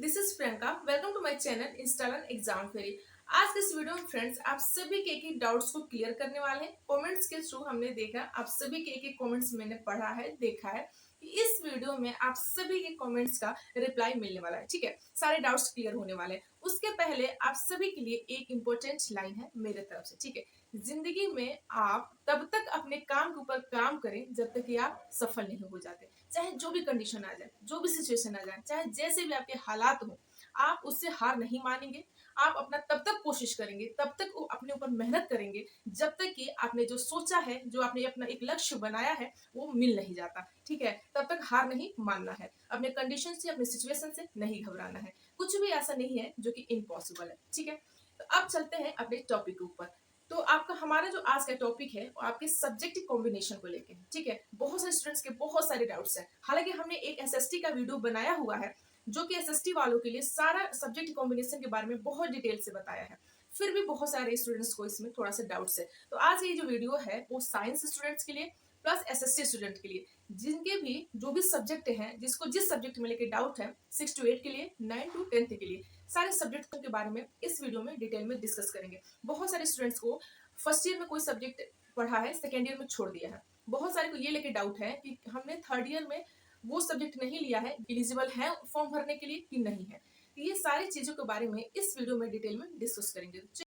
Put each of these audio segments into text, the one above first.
This is Priyanka. Welcome to my channel इंस्टालन exam फेरी। आज के इस वीडियो में फ्रेंड्स आप सभी के एक डाउट्स को क्लियर करने वाले हैं। कमेंट्स के थ्रू हमने देखा, आप सभी के एक कमेंट्स मैंने पढ़ा है, देखा है कि इस वीडियो में आप सभी के कमेंट्स का रिप्लाई मिलने वाला है। ठीक है, सारे डाउट्स क्लियर होने वाले हैं। उसके पहले आप सभी के लिए एक इम्पोर्टेंट लाइन है मेरे तरफ से। ठीक है, जिंदगी में आप तब तक अपने काम के ऊपर काम करें जब तक कि आप सफल नहीं हो जाते। चाहे जो भी कंडीशन आ जाए, जो भी सिचुएशन आ जाए, चाहे जैसे भी आपके हालात हो, आप उससे हार नहीं मानेंगे। आप अपना तब तक कोशिश करेंगे, तब तक अपने ऊपर मेहनत करेंगे जब तक कि आपने जो सोचा है, जो आपने अपना एक लक्ष्य बनाया है, वो मिल नहीं जाता। ठीक है, तब तक हार नहीं मानना है। अपने कंडीशन से, अपने सिचुएशन से नहीं घबराना है। कुछ भी ऐसा नहीं है जो कि इम्पॉसिबल है। ठीक है, तो अब चलते हैं अपने टॉपिक के ऊपर। तो आपका हमारा जो आज का टॉपिक है वो आपके सब्जेक्ट कॉम्बिनेशन को लेके है। ठीक है, बहुत सारे स्टूडेंट्स के बहुत सारे डाउट्स हैं। हालांकि हमने एक एसएसटी का वीडियो बनाया हुआ है जो कि एसएसटी वालों के लिए सारा सब्जेक्ट कॉम्बिनेशन के बारे में बहुत डिटेल से बताया है। फिर भी बहुत सारे स्टूडेंट्स को इसमें थोड़ा सा डाउट्स है। तो आज ये जो वीडियो है वो साइंस स्टूडेंट्स के लिए प्लस एसएसटी स्टूडेंट के लिए, जिनके भी जो भी सब्जेक्ट हैं, जिसको जिस सब्जेक्ट में लेके डाउट है, 6 to 8 के लिए, 9 to 10 के लिए, सारे सब्जेक्ट के बारे में इस वीडियो में डिटेल में डिस्कस करेंगे। बहुत सारे स्टूडेंट्स को फर्स्ट ईयर में कोई सब्जेक्ट पढ़ा है, सेकेंड ईयर में छोड़ दिया है। बहुत सारे को ये लेके डाउट है कि हमने थर्ड ईयर में वो सब्जेक्ट नहीं लिया है, एलिजिबल है फॉर्म भरने के लिए कि नहीं है। ये सारी चीजों के बारे में इस वीडियो में डिटेल में डिस्कस करेंगे।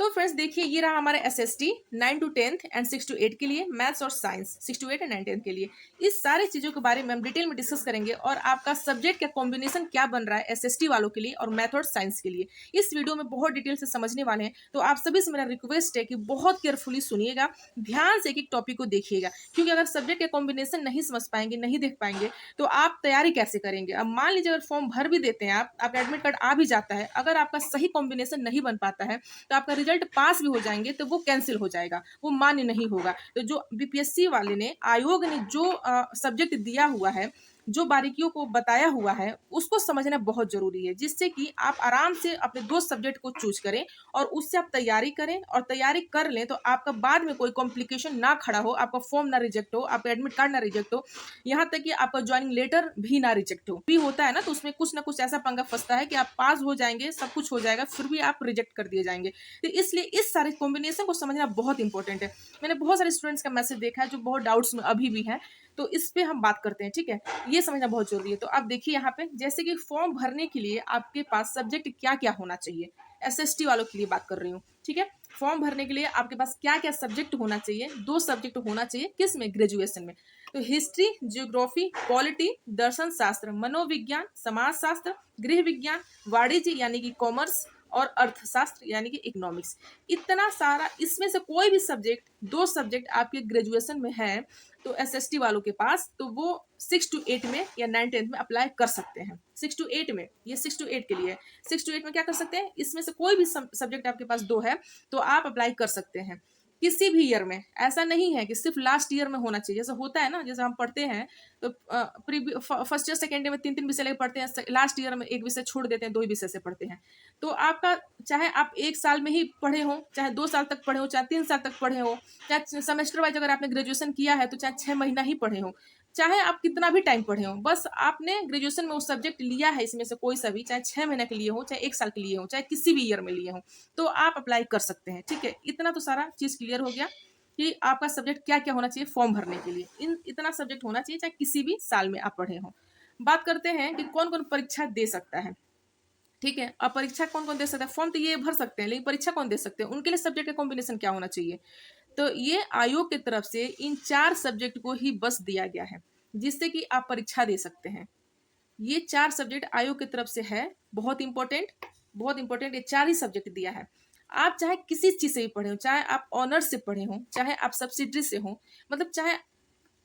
तो फ्रेंड्स देखिए, ये रहा हमारा एसएसटी 9 to 10 एंड 6 to 8 के लिए, मैथ्स और साइंस 6 to 8 एंड 9 10 के लिए। इस सारी चीजों के बारे में हम डिटेल में डिस्कस करेंगे और आपका सब्जेक्ट का कॉम्बिनेशन क्या बन रहा है एसएसटी वालों के लिए और मैथ और साइंस के लिए, इस वीडियो में बहुत डिटेल से समझने वाले हैं। तो आप सभी से मेरा रिक्वेस्ट है कि बहुत केयरफुली सुनिएगा, ध्यान से एक एक टॉपिक को देखिएगा, क्योंकि अगर सब्जेक्ट का कॉम्बिनेशन नहीं समझ पाएंगे, नहीं देख पाएंगे, तो आप तैयारी कैसे करेंगे। अब मान लीजिए अगर फॉर्म भर भी देते हैं आपका एडमिट कार्ड आ भी जाता है, अगर आपका सही कॉम्बिनेशन नहीं बन पाता है तो आपका रिजल्ट पास भी हो जाएंगे तो वो कैंसिल हो जाएगा, वो मान्य नहीं होगा। तो जो बीपीएससी वाले ने, आयोग ने जो सब्जेक्ट दिया हुआ है, जो बारीकियों को बताया हुआ है, उसको समझना बहुत जरूरी है, जिससे कि आप आराम से अपने दो सब्जेक्ट को चूज करें और उससे आप तैयारी करें, और तैयारी कर लें तो आपका बाद में कोई कॉम्प्लिकेशन ना खड़ा हो, आपका फॉर्म ना रिजेक्ट हो, आपका एडमिट कार्ड ना रिजेक्ट हो, यहाँ तक कि आपका ज्वाइनिंग लेटर भी ना रिजेक्ट हो। भी होता है ना, तो उसमें कुछ ना कुछ ऐसा पंगा फंसता है कि आप पास हो जाएंगे, सब कुछ हो जाएगा, फिर भी आप रिजेक्ट कर दिए जाएंगे। तो इसलिए इस सारे कॉम्बिनेशन को समझना बहुत इंपॉर्टेंट है। मैंने बहुत सारे स्टूडेंट्स का मैसेज देखा है जो बहुत डाउट्स में अभी भी है, तो इस पे हम बात करते हैं। ठीक है, ये समझना बहुत जरूरी है। तो आप देखिए यहाँ पे, जैसे कि फॉर्म भरने के लिए आपके पास सब्जेक्ट क्या क्या होना चाहिए, एसएसटी वालों के लिए बात कर रही हूँ। ठीक है, फॉर्म भरने के लिए आपके पास क्या क्या सब्जेक्ट होना चाहिए, दो सब्जेक्ट होना चाहिए, किस में, ग्रेजुएशन में। तो हिस्ट्री, जियोग्राफी, पॉलिटी, दर्शन शास्त्र, मनोविज्ञान, समाज शास्त्र, गृह विज्ञान, वाणिज्य यानी कि कॉमर्स, और अर्थशास्त्र यानी कि इकोनॉमिक्स। इतना सारा, इसमें से कोई भी सब्जेक्ट, दो सब्जेक्ट आपके ग्रेजुएशन में है तो एसएसटी वालों के पास, तो वो 6 to 8 में या 9 10 में अप्लाई कर सकते हैं। 6 to 8 में, ये 6 to 8 के लिए है। 6 to 8 में क्या कर सकते हैं, इसमें से कोई भी सब्जेक्ट आपके पास दो है तो आप अप्लाई कर सकते हैं किसी भी ईयर में। ऐसा नहीं है कि सिर्फ लास्ट ईयर में होना चाहिए, जैसा होता है ना, जैसे हम पढ़ते हैं तो फर्स्ट ईयर सेकेंड ईयर में 3 3 विषय लेकर पढ़ते हैं, लास्ट ईयर में एक विषय छोड़ देते हैं, दो ही विषय से पढ़ते हैं। तो आपका, चाहे आप एक साल में ही पढ़े हो, चाहे 2 साल तक पढ़े हो, चाहे 3 साल तक पढ़े हो, चाहे सेमेस्टर वाइज अगर आपने ग्रेजुएशन किया है तो चाहे 6 महीना ही पढ़े हो, चाहे आप कितना भी टाइम पढ़े हो, बस आपने ग्रेजुएशन में वो सब्जेक्ट लिया है, इसमें से कोई सा भी, चाहे 6 महीने के लिए हो, चाहे 1 साल के लिए हो, चाहे किसी भी ईयर में लिए हो, तो आप अप्लाई कर सकते हैं। ठीक है, इतना तो सारा चीज क्लियर हो गया कि आपका सब्जेक्ट क्या क्या होना चाहिए फॉर्म भरने के लिए। इतना सब्जेक्ट होना चाहिए चाहे किसी भी साल में आप पढ़े हो। बात करते हैं कि कौन कौन परीक्षा दे सकता है। ठीक है, अब परीक्षा कौन कौन दे सकता है, फॉर्म तो ये भर सकते हैं, लेकिन परीक्षा कौन दे सकते हैं, उनके लिए सब्जेक्ट का कॉम्बिनेशन क्या होना चाहिए। तो ये आयोग की तरफ से इन 4 सब्जेक्ट को ही बस दिया गया है जिससे कि आप परीक्षा दे सकते हैं। ये 4 सब्जेक्ट आयोग की तरफ से है, बहुत इंपॉर्टेंट, बहुत इंपॉर्टेंट। ये 4 ही सब्जेक्ट दिया है। आप चाहे किसी चीज से भी पढ़े हो, चाहे आप ऑनर्स से पढ़े हो, चाहे आप सब्सिडरी से हो, मतलब चाहे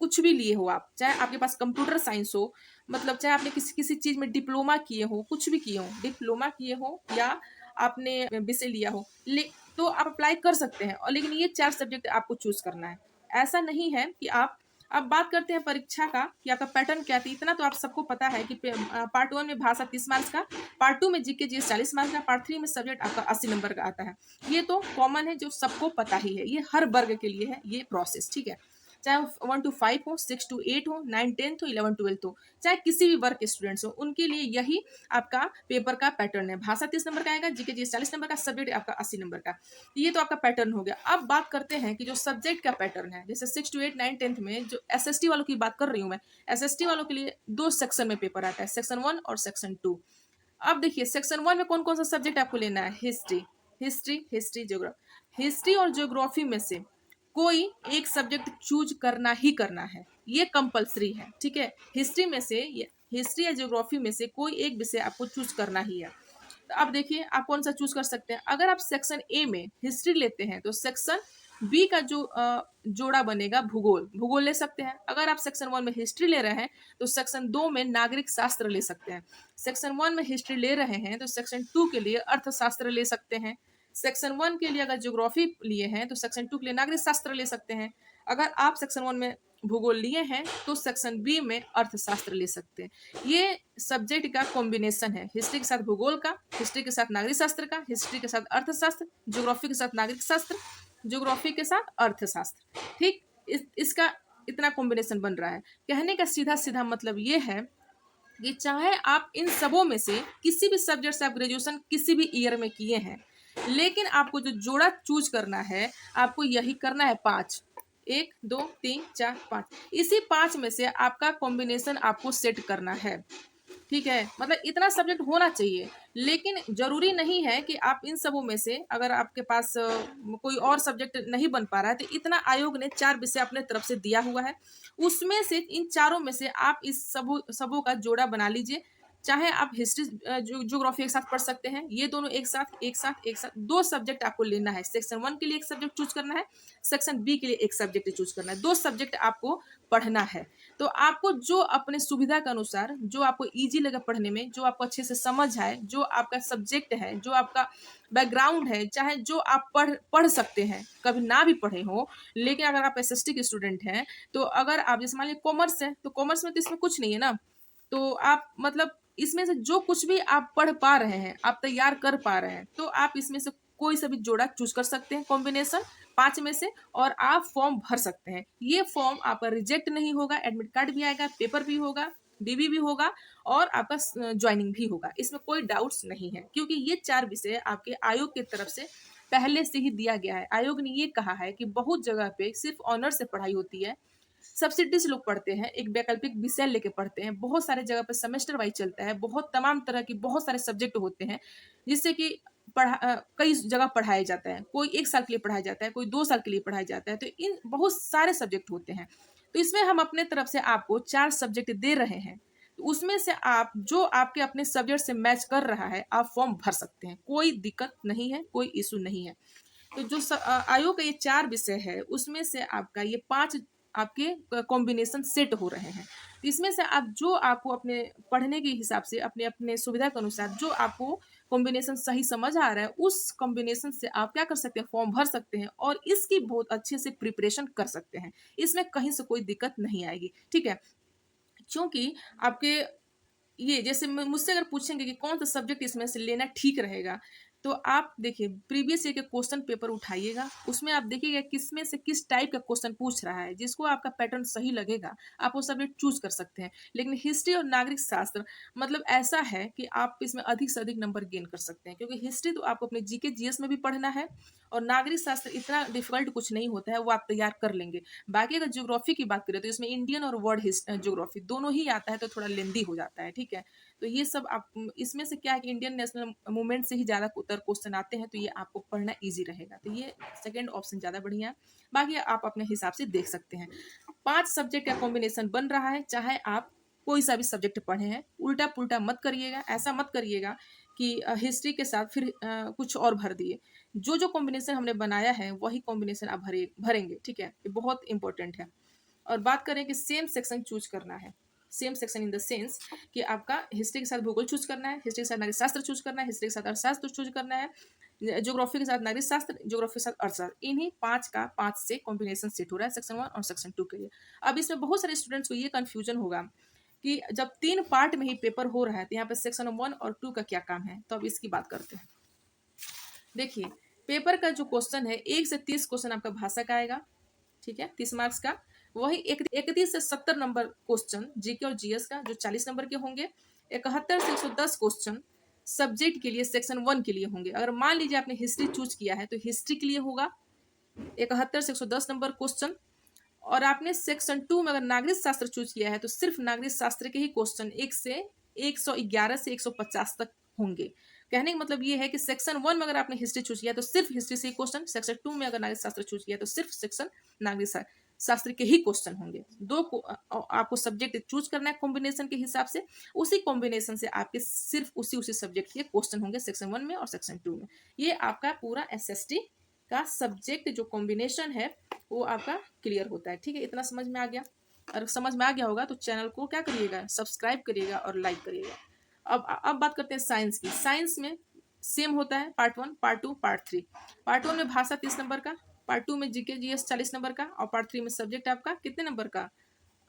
कुछ भी लिए हो आप, चाहे आपके पास कंप्यूटर साइंस हो, मतलब चाहे आपने किसी किसी चीज में डिप्लोमा किए हो, कुछ भी किए हो, डिप्लोमा किए हो या आपने विषय लिया हो, तो आप अप्लाई कर सकते हैं। और लेकिन ये 4 सब्जेक्ट आपको चूज करना है। ऐसा नहीं है कि आप, अब बात करते हैं परीक्षा का कि आपका पैटर्न क्या है। इतना तो आप सबको पता है कि पार्ट 1 में भाषा 30 मार्क्स का, पार्ट 2 में जीके जीएस 40 मार्क्स का, पार्ट 3 में सब्जेक्ट आपका 80 नंबर का आता है। ये तो कॉमन है, जो सबको पता ही है, ये हर वर्ग के लिए है ये प्रोसेस। ठीक है, चाहे 1 to 5 हो, 6 to 8 हो, 9 10th हो, 11 12th हो, चाहे किसी भी वर्ग के स्टूडेंट्स हो, उनके लिए यही आपका पेपर का पैटर्न है। भाषा 30 नंबर का आएगा, जीके जी 40 नंबर का, सब्जेक्ट आपका 80 नंबर का। ये तो आपका पैटर्न हो गया। अब बात करते हैं कि जो सब्जेक्ट का पैटर्न है, जैसे 6 to 8 9 10th में जो एसएसटी वालों की बात कर रही हूँ मैं, एसएसटी वालों के लिए 2 सेक्शन में पेपर आता है, सेक्शन 1 और सेक्शन 2। अब देखिए सेक्शन 1 में कौन कौन सा सब्जेक्ट आपको लेना है, history history history geography. History और ज्योग्राफी में से कोई एक सब्जेक्ट चूज करना ही करना है, ये कंपलसरी है, ठीक है। हिस्ट्री में से, हिस्ट्री या ज्योग्राफी में से कोई एक विषय आपको चूज करना ही है। तो अब देखिए आप कौन सा चूज कर सकते हैं। अगर आप सेक्शन ए में हिस्ट्री लेते हैं तो सेक्शन बी का जो जोड़ा बनेगा भूगोल, भूगोल ले सकते हैं। अगर आप सेक्शन 1 में हिस्ट्री ले रहे हैं तो सेक्शन 2 में नागरिक शास्त्र ले सकते हैं। सेक्शन 1 में हिस्ट्री ले रहे हैं तो सेक्शन 2 के लिए अर्थशास्त्र ले सकते हैं। सेक्शन 1 के लिए अगर ज्योग्राफी लिए हैं तो सेक्शन 2 के लिए नागरिक शास्त्र ले सकते हैं। अगर आप सेक्शन 1 में भूगोल लिए हैं तो सेक्शन बी में अर्थशास्त्र ले सकते हैं। ये सब्जेक्ट का कॉम्बिनेशन है, हिस्ट्री के साथ भूगोल का, हिस्ट्री के साथ नागरिक शास्त्र का, हिस्ट्री के साथ अर्थशास्त्र, ज्योग्राफी के साथ नागरिक शास्त्र, ज्योग्राफी के साथ अर्थशास्त्र। ठीक, इसका इतना कॉम्बिनेशन बन रहा है। कहने का सीधा सीधा मतलब ये है कि चाहे आप इन सबों में से किसी भी सब्जेक्ट से आप ग्रेजुएशन किसी भी ईयर में किए हैं, लेकिन आपको जो जोड़ा चूज करना है आपको यही करना है, 5, 1 2 3 4 5, इसी 5 में से आपका कॉम्बिनेशन आपको सेट करना है, ठीक है। मतलब इतना सब्जेक्ट होना चाहिए, लेकिन जरूरी नहीं है कि आप इन सबों में से, अगर आपके पास कोई और सब्जेक्ट नहीं बन पा रहा है तो इतना आयोग ने 4 विषय अपने तरफ से दिया हुआ है, उसमें से इन चारों में से आप इस सबों का जोड़ा बना लीजिए। चाहे आप हिस्ट्री ज्योग्राफी एक साथ पढ़ सकते हैं, ये दोनों एक साथ 2 सब्जेक्ट आपको लेना है। सेक्शन 1 के लिए एक सब्जेक्ट चूज करना है, सेक्शन बी के लिए एक सब्जेक्ट चूज करना है, 2 सब्जेक्ट आपको पढ़ना है। तो आपको जो अपने सुविधा के अनुसार, जो आपको इजी लगे पढ़ने में, जो आपको अच्छे से समझ आए, जो आपका सब्जेक्ट है, जो आपका बैकग्राउंड है, चाहे जो आप पढ़ सकते हैं, कभी ना भी पढ़े हो, लेकिन अगर आप एसएसटी के स्टूडेंट हैं तो अगर आप जैसे मान लीजिए कॉमर्स है तो कॉमर्स में तो इसमें कुछ नहीं है ना, तो आप मतलब इसमें से जो कुछ भी आप पढ़ पा रहे हैं, आप तैयार कर पा रहे हैं, तो आप इसमें से कोई सा भी जोड़ा चूज कर सकते हैं, कॉम्बिनेशन 5 में से, और आप फॉर्म भर सकते हैं। ये फॉर्म आपका रिजेक्ट नहीं होगा, एडमिट कार्ड भी आएगा, पेपर भी होगा, डीवी भी होगा, और आपका ज्वाइनिंग भी होगा, इसमें कोई डाउट्स नहीं है, क्योंकि ये 4 विषय आपके आयोग की तरफ से पहले से ही दिया गया है। आयोग ने ये कहा है कि बहुत जगह पे सिर्फ ऑनर से पढ़ाई होती है, सब्सिडीज लोग पढ़ते हैं, एक वैकल्पिक विषय लेके पढ़ते हैं, बहुत सारे जगह पर सेमेस्टर वाइज चलता है, बहुत तमाम तरह की बहुत सारे सब्जेक्ट होते हैं, जिससे कि कई जगह पढ़ाया जाता है, कोई 1 साल के लिए पढ़ाया जाता है, कोई 2 साल के लिए पढ़ाया जाता है, तो इन बहुत सारे सब्जेक्ट होते हैं। तो इसमें हम अपने तरफ से आपको 4 सब्जेक्ट दे रहे हैं, तो उसमें से आप जो आपके अपने सब्जेक्ट से मैच कर रहा है आप फॉर्म भर सकते हैं, कोई दिक्कत नहीं है, कोई इशू नहीं है। तो जो आयोग का ये 4 विषय है उसमें से आपका ये 5 आपके कॉम्बिनेशन सेट हो रहे हैं। तो इसमें से आप जो आपको अपने पढ़ने के हिसाब से, अपने अपने सुविधा के अनुसार जो आपको कॉम्बिनेशन सही समझ आ रहा है, उस कॉम्बिनेशन से आप क्या कर सकते हैं, फॉर्म भर सकते हैं और इसकी बहुत अच्छे से प्रिपरेशन कर सकते हैं। इसमें कहीं से कोई दिक्कत नहीं आएगी, ठीक है। क्योंकि आपके ये जैसे मुझसे अगर पूछेंगे कि कौन सा सब्जेक्ट इसमें से लेना ठीक रहेगा, तो आप देखिए प्रीवियस ईयर के क्वेश्चन पेपर उठाइएगा, उसमें आप देखिएगा किसमें से किस टाइप का क्वेश्चन पूछ रहा है, जिसको आपका पैटर्न सही लगेगा आप वो सब्जेक्ट चूज कर सकते हैं। लेकिन हिस्ट्री और नागरिक शास्त्र मतलब ऐसा है कि आप इसमें अधिक से अधिक नंबर गेन कर सकते हैं, क्योंकि हिस्ट्री तो आपको अपने जीके जीएस में भी पढ़ना है, और नागरिक शास्त्र इतना डिफिकल्ट कुछ नहीं होता है, वो आप तैयार कर लेंगे। बाकी अगर ज्योग्राफी की बात करें तो इसमें इंडियन और वर्ल्ड ज्योग्राफी दोनों ही आता है, तो थोड़ा लेंदी हो जाता है, ठीक है। तो ये सब आप इसमें से क्या है कि इंडियन नेशनल मूवमेंट से ही ज़्यादा उत्तर क्वेश्चन आते हैं, तो ये आपको पढ़ना इजी रहेगा, तो ये सेकंड ऑप्शन ज़्यादा बढ़िया है। बाकी आप अपने हिसाब से देख सकते हैं। 5 सब्जेक्ट का कॉम्बिनेशन बन रहा है, चाहे आप कोई सा भी सब्जेक्ट पढ़े हैं, उल्टा पुल्टा मत करिएगा, ऐसा मत करिएगा कि हिस्ट्री के साथ फिर कुछ और भर दिए। जो जो कॉम्बिनेशन हमने बनाया है वही कॉम्बिनेशन आप भरेंगे, ठीक है, ये बहुत इंपॉर्टेंट है। और बात करें कि सेम सेक्शन चूज करना है, same section in the sense कि आपका हिस्ट्री के साथ भूगोल चूज करना है, हिस्ट्री के साथ नागरिक शास्त्र चूज करना है, हिस्ट्री के साथ अर्थशास्त्र चूज करना है, ज्योग्राफी के साथ नागरिक शास्त्र, ज्योग्राफी के साथ अर्थशास्त्र, इन्हीं 5 का 5 से कॉम्बिनेशन सेट हो रहा है सेक्शन 1 और सेक्शन 2 के लिए। अब इसमें बहुत सारे स्टूडेंट्स को ये कंफ्यूजन होगा कि जब 3 पार्ट में ही पेपर हो रहा है तो यहाँ पे सेक्शन 1 और 2 का क्या काम है, तो अब इसकी बात करते हैं। देखिए पेपर का जो क्वेश्चन है 1 से 30 क्वेश्चन आपका भाषा का आएगा, ठीक है, 30 मार्क्स का। वही 31 से 70 नंबर क्वेश्चन जीके और जीएस का जो 40 नंबर के होंगे। 71 से 110 क्वेश्चन सब्जेक्ट के लिए सेक्शन 1 के लिए होंगे। अगर मान लीजिए आपने हिस्ट्री चूज किया है तो हिस्ट्री के लिए होगा 71 से 110 नंबर क्वेश्चन। और आपने सेक्शन 2 में अगर नागरिक शास्त्र चूज किया है तो सिर्फ नागरिक शास्त्र के ही क्वेश्चन 111 से 150 तक होंगे। कहने का मतलब ये है कि सेक्शन 1 में अगर आपने हिस्ट्री चूज किया तो सिर्फ हिस्ट्री से ही क्वेश्चन, सेक्शन 2 में अगर नागरिक शास्त्र चूज किया तो सिर्फ सेक्शन नागरिक शास्त्र के ही क्वेश्चन होंगे। दो को आपको सब्जेक्ट चूज करना है कॉम्बिनेशन के हिसाब से, उसी कॉम्बिनेशन से आपके सिर्फ उसी सब्जेक्ट के क्वेश्चन होंगे सेक्शन 1 में और सेक्शन 2 में। ये आपका पूरा एसएसटी का सब्जेक्ट जो कॉम्बिनेशन है वो आपका क्लियर होता है। ठीक है, इतना समझ में आ गया? अगर समझ में आ गया होगा तो चैनल को क्या करिएगा, सब्सक्राइब करिएगा और लाइक करिएगा। अब बात करते हैं साइंस की। साइंस में सेम होता है पार्ट 1, पार्ट 2, पार्ट 3। पार्ट 1 में भाषा 30 नंबर का, पार्ट 2 में जीके जीएस 40 नंबर का और पार्ट 3 में सब्जेक्ट आपका कितने नंबर का,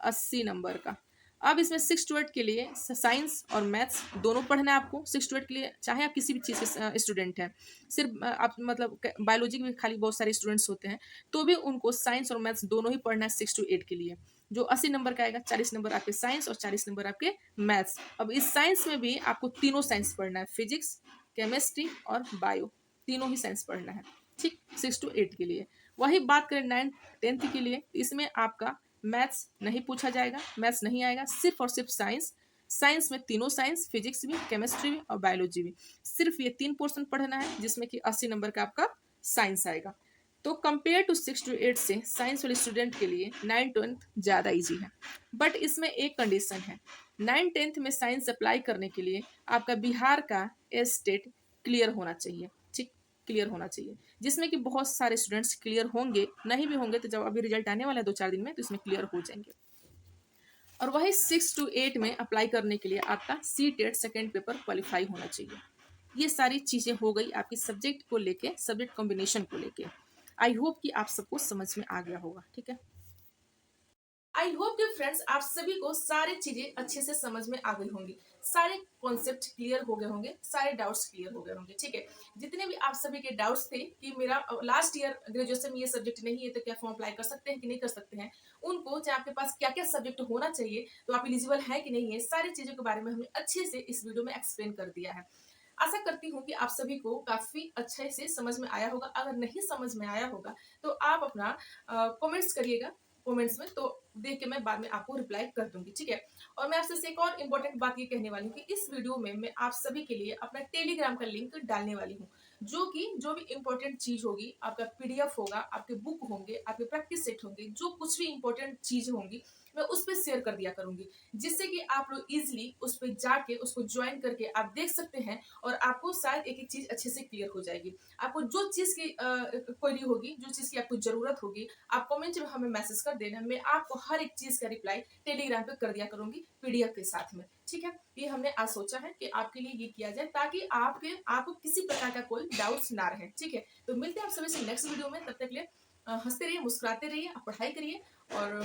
80 नंबर का। अब इसमें 6 to 8 के लिए साइंस और मैथ्स दोनों पढ़ना है आपको। 6 to 8 के लिए चाहे आप किसी भी चीज़ के स्टूडेंट हैं, सिर्फ आप मतलब बायोलॉजी के भी खाली बहुत सारे स्टूडेंट्स होते हैं तो भी उनको साइंस और मैथ्स दोनों ही पढ़ना है 6 to 8 के लिए। जो 80 नंबर का आएगा, 40 नंबर आपके साइंस और 40 नंबर आपके मैथ्स। अब इस साइंस में भी आपको तीनों साइंस पढ़ना है, फिजिक्स, केमिस्ट्री और बायो, तीनों ही साइंस पढ़ना है। ठीक, 6 to 8 के लिए। वही बात करें 9th 10th के लिए, इसमें आपका मैथ्स नहीं पूछा जाएगा, मैथ्स नहीं आएगा, सिर्फ और सिर्फ साइंस। साइंस में तीनों साइंस, फिजिक्स भी, केमिस्ट्री भी और बायोलॉजी भी, सिर्फ ये 3 पोर्शन पढ़ना है जिसमें कि 80 नंबर का आपका साइंस आएगा। तो कंपेयर टू 6 to 8 से साइंस वाले स्टूडेंट के लिए 9th 10th ज़्यादा ईजी है। बट इसमें एक कंडीशन है, 9th 10th में साइंस अप्लाई करने के लिए आपका बिहार का स्टेट क्लियर होना चाहिए। ठीक, क्लियर होना चाहिए, जिसमें कि बहुत सारे स्टूडेंट्स क्लियर होंगे, नहीं भी होंगे तो जब अभी रिजल्ट आने वाला है 2-4 दिन में तो इसमें क्लियर हो जाएंगे। और वही 6 to 8 में अप्लाई करने के लिए आपका CTET सेकेंड पेपर क्वालिफाई होना चाहिए। ये सारी चीज़ें हो गई आपकी सब्जेक्ट को लेके, सब्जेक्ट कॉम्बिनेशन को लेके। आई होप कि आप सबको समझ में आ गया होगा। ठीक है, आई होप कि फ्रेंड्स आप सभी को सारी चीजें अच्छे से समझ में आ गई होंगी, सारे कॉन्सेप्ट क्लियर हो गए होंगे, सारे डाउट्स क्लियर हो गए होंगे। ठीक है, जितने भी आप सभी के डाउट्स थे कि मेरा लास्ट ईयर ग्रेजुएशन में ये सब्जेक्ट नहीं है तो क्या फॉर्म अप्लाई कर सकते हैं कि नहीं कर सकते हैं, उनको चाहे आपके पास क्या क्या सब्जेक्ट होना चाहिए, तो आप एलिजिबल है कि नहीं है, सारी चीजों के बारे में हमने अच्छे से इस वीडियो में एक्सप्लेन कर दिया है। आशा करती हूँ कि आप सभी को काफी अच्छे से समझ में आया होगा। अगर नहीं समझ में आया होगा तो आप अपना कमेंट्स करिएगा कमेंट्स में, तो देख के मैं बाद में आपको रिप्लाई कर दूंगी। ठीक है, और मैं आपसे एक और इम्पोर्टेंट बात ये कहने वाली हूँ कि इस वीडियो में मैं आप सभी के लिए अपना टेलीग्राम का लिंक डालने वाली हूँ, जो कि जो भी इम्पोर्टेंट चीज होगी, आपका PDF होगा, आपके बुक होंगे, आपके प्रैक्टिस सेट होंगे, जो कुछ भी इम्पोर्टेंट चीज होंगी मैं उस पर शेयर कर दिया करूंगी, जिससे कि आप लोग इजिली उस पर जाके उसको ज्वाइन करके आप देख सकते हैं और आपको शायद एक एक चीज अच्छे से क्लियर हो जाएगी। आपको जो चीज की क्वेरी होगी, जो चीज की आपको जरूरत होगी, आप कमेंट में हमें मैसेज कर देना, मैं आपको हर एक चीज का रिप्लाई टेलीग्राम पे कर दिया करूंगी PDF के साथ में। ठीक है, ये हमने आज सोचा है कि आपके लिए ये किया जाए ताकि आपको किसी प्रकार का कोई डाउट्स ना रहे। ठीक है, तो मिलते हैं आप सभी से नेक्स्ट वीडियो में, तब तक के लिए हंसते रहिए, मुस्कुराते रहिए, आप पढ़ाई करिए और